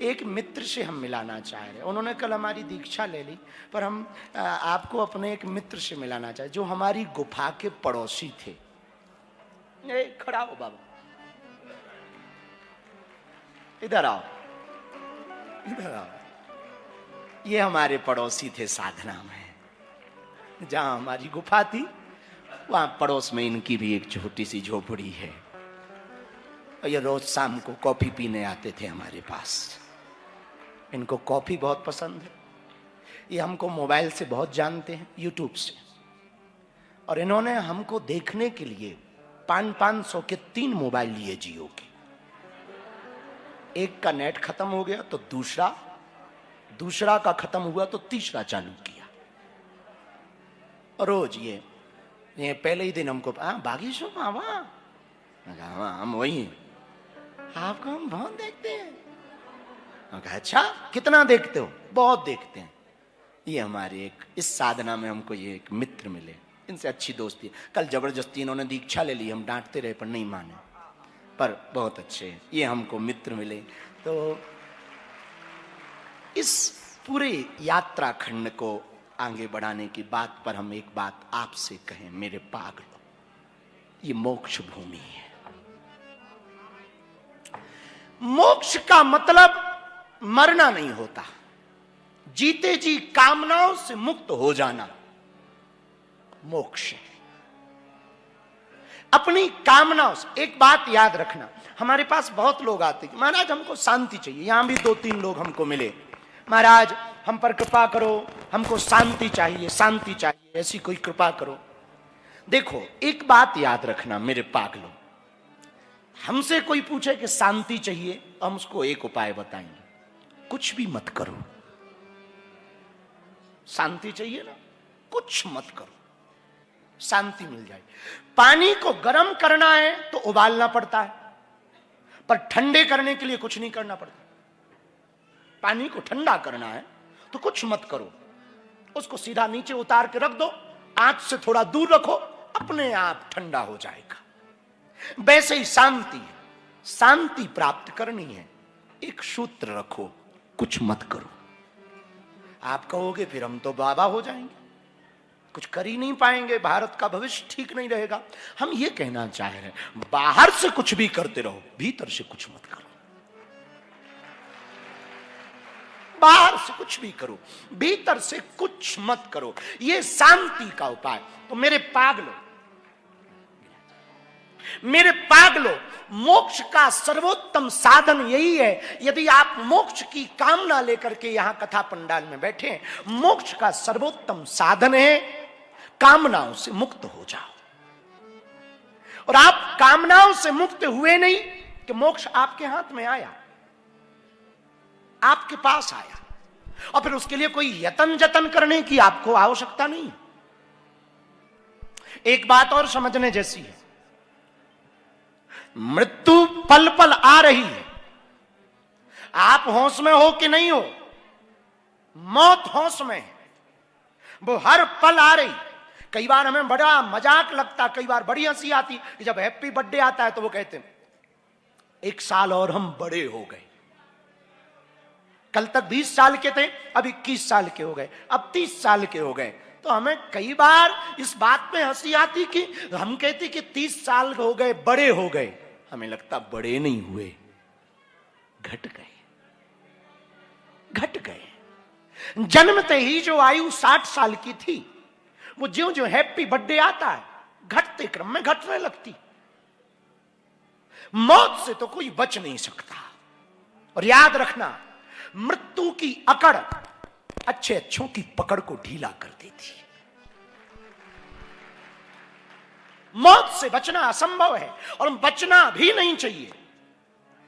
एक मित्र से हम मिलाना चाह रहे हैं। उन्होंने कल हमारी दीक्षा ले ली, पर हम आपको अपने एक मित्र से मिलाना चाहे जो हमारी गुफा के पड़ोसी थे। खड़ा हो बाबा, इधर आओ, इधर आओ। ये हमारे पड़ोसी थे साधना में, जहां हमारी गुफा थी वहां पड़ोस में इनकी भी एक छोटी सी झोपड़ी है। और ये रोज शाम को कॉफी पीने आते थे हमारे पास। इनको कॉफी बहुत पसंद है। ये हमको मोबाइल से बहुत जानते हैं, यूट्यूब से। और इन्होंने हमको देखने के लिए 500 के 3 मोबाइल लिए जियो के। एक का नेट खत्म हो गया तो दूसरा का खत्म हुआ तो तीसरा चालू किया। और रोज ये पहले ही दिन हमको बागेश्वर बाबा, हम वही, आपको हम बहुत देखते हैं। अच्छा, कितना देखते हो? बहुत देखते हैं। ये हमारे इस साधना में हमको ये एक मित्र मिले, इनसे अच्छी दोस्ती। कल जबरदस्ती इन्होंने दीक्षा ले ली, हम डांटते रहे पर नहीं माने, पर बहुत अच्छे ये हमको मित्र मिले। तो इस पूरे यात्रा खंड को आगे बढ़ाने की बात पर हम एक बात आपसे कहें, मेरे पागलों, ये मोक्ष भूमि है। मोक्ष का मतलब मरना नहीं होता, जीते जी कामनाओं से मुक्त हो जाना मोक्ष है। अपनी कामनाओं से, एक बात याद रखना, हमारे पास बहुत लोग आते हैं, महाराज हमको शांति चाहिए। यहां भी 2-3 लोग हमको मिले, महाराज हम पर कृपा करो, हमको शांति चाहिए, शांति चाहिए, ऐसी कोई कृपा करो। देखो एक बात याद रखना मेरे पागलों, हमसे कोई पूछे कि शांति चाहिए, हम उसको एक उपाय बताएंगे, कुछ भी मत करो। शांति चाहिए ना, कुछ मत करो, शांति मिल जाए। पानी को गर्म करना है तो उबालना पड़ता है, पर ठंडे करने के लिए कुछ नहीं करना पड़ता। पानी को ठंडा करना है तो कुछ मत करो, उसको सीधा नीचे उतार के रख दो, आंच से थोड़ा दूर रखो, अपने आप ठंडा हो जाएगा। वैसे ही शांति, शांति प्राप्त करनी है, एक सूत्र रखो, कुछ मत करो। आप कहोगे फिर हम तो बाबा हो जाएंगे, कुछ कर ही नहीं पाएंगे, भारत का भविष्य ठीक नहीं रहेगा। हम ये कहना चाह रहे हैं, बाहर से कुछ भी करते रहो, भीतर से कुछ मत करो। बाहर से कुछ भी करो, भीतर से कुछ मत करो, ये शांति का उपाय। तो मेरे पागलों, मोक्ष का सर्वोत्तम साधन यही है। यदि आप मोक्ष की कामना लेकर के यहां कथा पंडाल में बैठे हैं, मोक्ष का सर्वोत्तम साधन है कामनाओं से मुक्त हो जाओ। और आप कामनाओं से मुक्त हुए नहीं कि मोक्ष आपके हाथ में आया, आपके पास आया, और फिर उसके लिए कोई यतन जतन करने की आपको आवश्यकता नहीं। एक बात और समझने जैसी है, मृत्यु पल पल आ रही है। आप होश में हो कि नहीं हो, मौत होश में है, वो हर पल आ रही। कई बार हमें बड़ा मजाक लगता, कई बार बड़ी हंसी आती कि जब हैप्पी बर्थडे आता है तो वो कहते हैं 1 साल और हम बड़े हो गए। कल तक 20 साल के थे, अब 21 साल के हो गए, अब 30 साल के हो गए। तो हमें कई बार इस बात पे हंसी आती कि हम कहते कि 30 साल हो गए, बड़े हो गए। हमें लगता बड़े नहीं हुए, घट गए, घट गए। जन्मते ही जो आयु 60 साल की थी, वो ज्यों ज्यों हैप्पी बर्थडे आता है, घटते क्रम में घटने लगती। मौत से तो कोई बच नहीं सकता। और याद रखना, मृत्यु की अकड़ अच्छे अच्छों की पकड़ को ढीला कर देती है। मौत से बचना असंभव है और बचना भी नहीं चाहिए।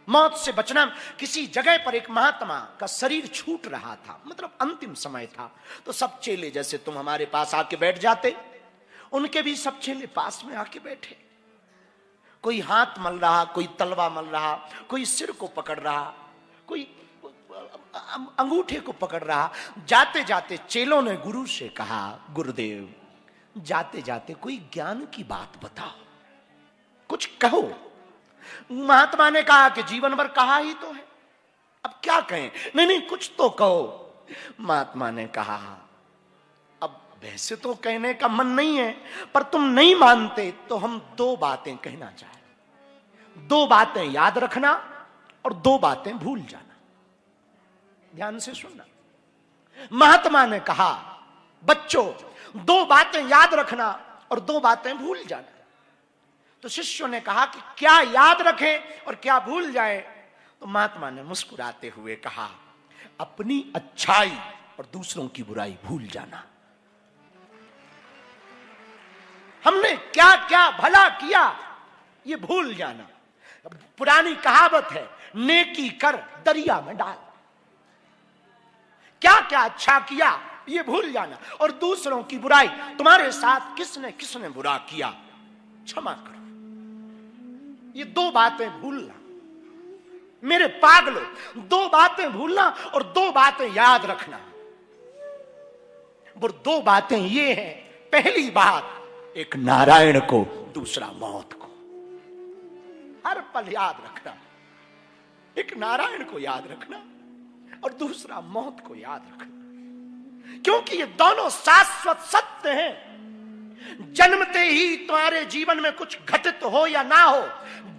मौत से बचना, किसी जगह पर एक महात्मा का शरीर छूट रहा था, मतलब अंतिम समय था, तो सब चेले जैसे तुम हमारे पास आके बैठ जाते, उनके भी सब चेले पास में आके बैठे। कोई हाथ मल रहा, कोई तलवा मल रहा, कोई सिर को पकड़ रहा, कोई अंगूठे को पकड़ रहा। जाते जाते चेलों ने गुरु से कहा, गुरुदेव जाते जाते कोई ज्ञान की बात बताओ, कुछ कहो। महात्मा ने कहा कि जीवन भर कहा ही तो है, अब क्या कहें? नहीं नहीं, कुछ तो कहो। महात्मा ने कहा, अब वैसे तो कहने का मन नहीं है, पर तुम नहीं मानते तो हम दो बातें कहना चाहें। दो बातें याद रखना और दो बातें भूल जाना। ध्यान से सुनना। महात्मा ने कहा, बच्चों, दो बातें याद रखना और दो बातें भूल जाना। तो शिष्यों ने कहा कि क्या याद रखें और क्या भूल जाए? तो महात्मा ने मुस्कुराते हुए कहा, अपनी अच्छाई और दूसरों की बुराई भूल जाना। हमने क्या क्या भला किया ये भूल जाना। पुरानी कहावत है, नेकी कर दरिया में डाल। क्या क्या अच्छा किया ये भूल जाना, और दूसरों की बुराई, तुम्हारे साथ किसने किसने बुरा किया क्षमा करो। ये दो बातें भूलना। मेरे पागलों, दो बातें भूलना और दो बातें याद रखना। वो दो बातें ये हैं, पहली बात, एक नारायण को, दूसरा मौत को। हर पल याद रखना। एक नारायण को याद रखना और दूसरा मौत को याद रखना, क्योंकि ये दोनों शाश्वत सत्य हैं। जन्मते ही तुम्हारे जीवन में कुछ घटित हो या ना हो,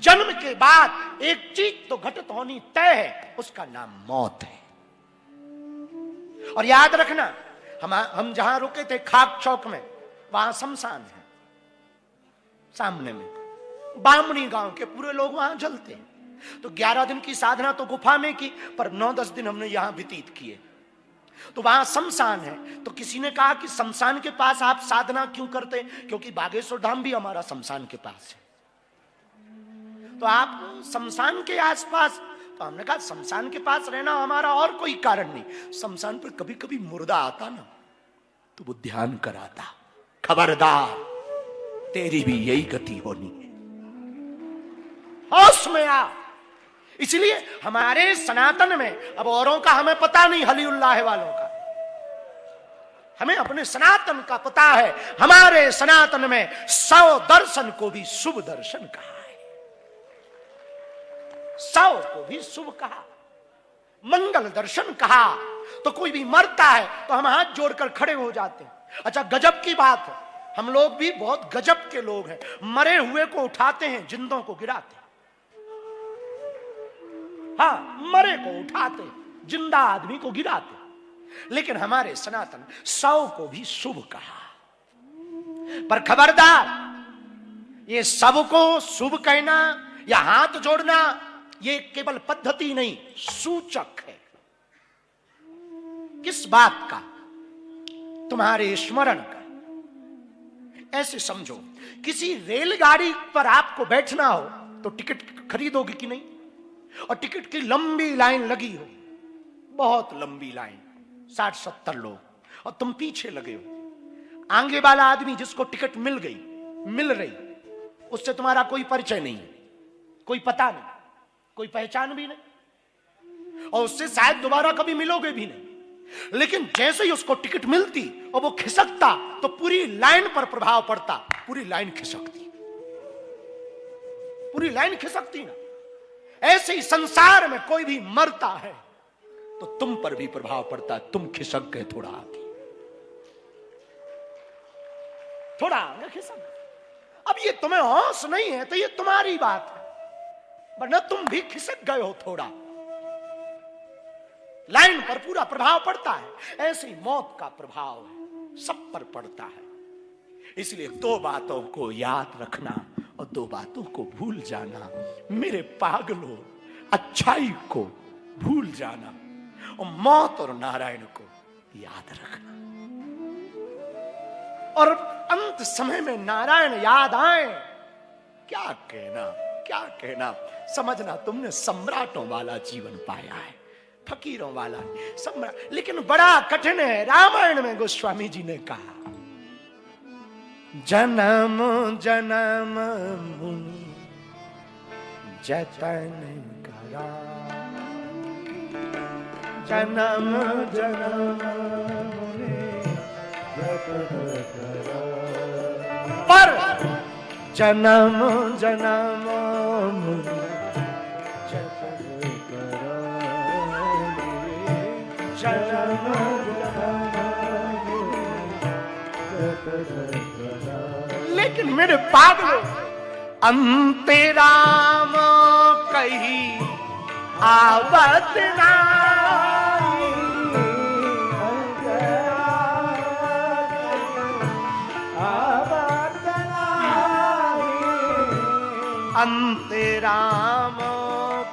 जन्म के बाद एक चीज तो घटित होनी तय है, उसका नाम मौत है। और याद रखना, हम जहां रुके थे खाक चौक में, वहां शमशान है सामने में। बामणी गांव के पूरे लोग वहां जलते हैं। तो 11 दिन की साधना तो गुफा में की, पर 9-10 दिन हमने यहां व्यतीत किए। तो वहां शमशान है। तो किसी ने कहा कि शमशान के पास आप साधना क्यों करते? क्योंकि बागेश्वर धाम भी हमारा शमशान के पास है। तो आप शमशान के आसपास? तो हमने कहा शमशान के पास रहना हमारा और कोई कारण नहीं। शमशान पर कभी कभी मुर्दा आता ना, तो वो ध्यान कराता, खबरदार तेरी भी यही गति होनी है, होश में आ। इसलिए हमारे सनातन में, अब औरों का हमें पता नहीं, हलीउल्लाह वालों का, हमें अपने सनातन का पता है। हमारे सनातन में 100 दर्शन को भी शुभ दर्शन कहा है। 100 को भी शुभ कहा, मंगल दर्शन कहा। तो कोई भी मरता है तो हम हाथ जोड़कर खड़े हो जाते हैं। अच्छा, गजब की बात है, हम लोग भी बहुत गजब के लोग हैं। मरे हुए को उठाते हैं, जिंदों को गिराते हैं। हाँ, मरे को उठाते, जिंदा आदमी को गिराते। लेकिन हमारे सनातन 100 को भी शुभ कहा। पर खबरदार, ये सबको शुभ कहना या हाथ जोड़ना ये केवल पद्धति नहीं, सूचक है। किस बात का? तुम्हारे स्मरण का। ऐसे समझो, किसी रेलगाड़ी पर आपको बैठना हो तो टिकट खरीदोगे कि नहीं? और टिकट की लंबी लाइन लगी हो, बहुत लंबी लाइन, 60-70 लोग, और तुम पीछे लगे हो। आगे वाला आदमी जिसको टिकट मिल रही, उससे तुम्हारा कोई परिचय नहीं है, कोई पता नहीं, कोई पहचान भी नहीं, और उससे शायद दोबारा कभी मिलोगे भी नहीं। लेकिन जैसे ही उसको टिकट मिलती और वो खिसकता, तो पूरी लाइन पर प्रभाव पड़ता, पूरी लाइन खिसकती, पूरी लाइन खिसकती ना। ऐसे ही संसार में कोई भी मरता है तो तुम पर भी प्रभाव पड़ता है। तुम खिसक गए थोड़ा आगे, थोड़ा आगे खिसक। अब ये तुम्हें होश नहीं है तो ये तुम्हारी बात है, वरना तुम भी खिसक गए हो थोड़ा। लाइन पर पूरा प्रभाव पड़ता है। ऐसे ही मौत का प्रभाव है, सब पर पड़ता है। इसलिए दो बातों को याद रखना और दो बातों को भूल जाना। मेरे पागलों, अच्छाई को भूल जाना और मौत और नारायण को याद रखना। और अंत समय में नारायण याद आए, क्या कहना, क्या कहना। समझना तुमने सम्राटों वाला जीवन पाया है, फकीरों वाला सम्राट। लेकिन बड़ा कठिन है। रामायण में गोस्वामी जी ने कहा, जन्म जन्म मुनि जतन करा, जन्म जन्म मुनि जतन करा, पर जन्म जन्म मुनि जतन करा, लेकिन मेरे पागलों, अंते राम कही आवत नाई, अंते राम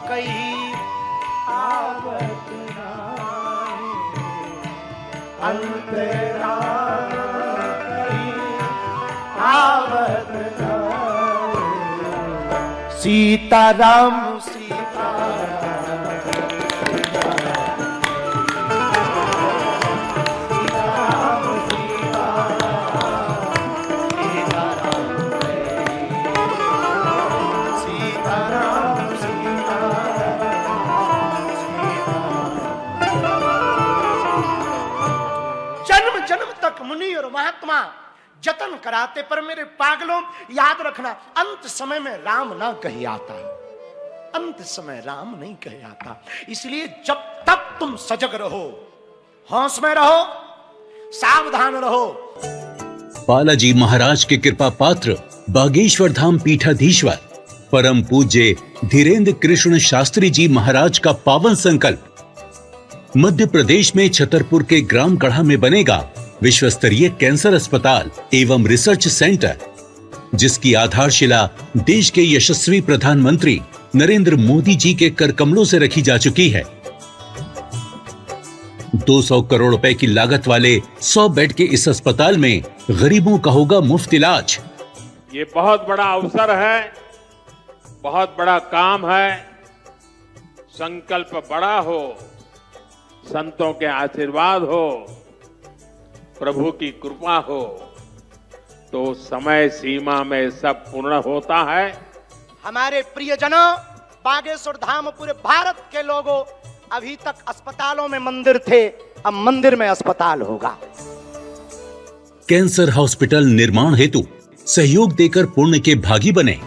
कही आवत नाई, अंते राम कही आवत नाई। सीताराम मुनि और महात्मा जतन कराते, पर मेरे पागलों याद रखना, अंत समय में राम ना कही आता, अंत समय राम नहीं कही आता। इसलिए जब तक तुम सजग रहो, होश में रहो, सावधान रहो। बालाजी महाराज के कृपा पात्र बागेश्वर धाम पीठाधीश्वर परम पूज्य धीरेन्द्र कृष्ण शास्त्री जी महाराज का पावन संकल्प, मध्य प्रदेश में छतरपुर के ग्राम गढ़ा में बनेगा विश्व स्तरीय कैंसर अस्पताल एवं रिसर्च सेंटर, जिसकी आधारशिला देश के यशस्वी प्रधानमंत्री नरेंद्र मोदी जी के कर कमलों से रखी जा चुकी है। 200 करोड़ रुपए की लागत वाले 100 बेड के इस अस्पताल में गरीबों का होगा मुफ्त इलाज। ये बहुत बड़ा अवसर है, बहुत बड़ा काम है। संकल्प बड़ा हो, संतों के आशीर्वाद हो, प्रभु की कृपा हो, तो समय सीमा में सब पूर्ण होता है। हमारे प्रियजनों, बागेश्वर धाम पूरे भारत के लोगों, अभी तक अस्पतालों में मंदिर थे, अब मंदिर में अस्पताल होगा। कैंसर हॉस्पिटल निर्माण हेतु सहयोग देकर पुण्य के भागी बने।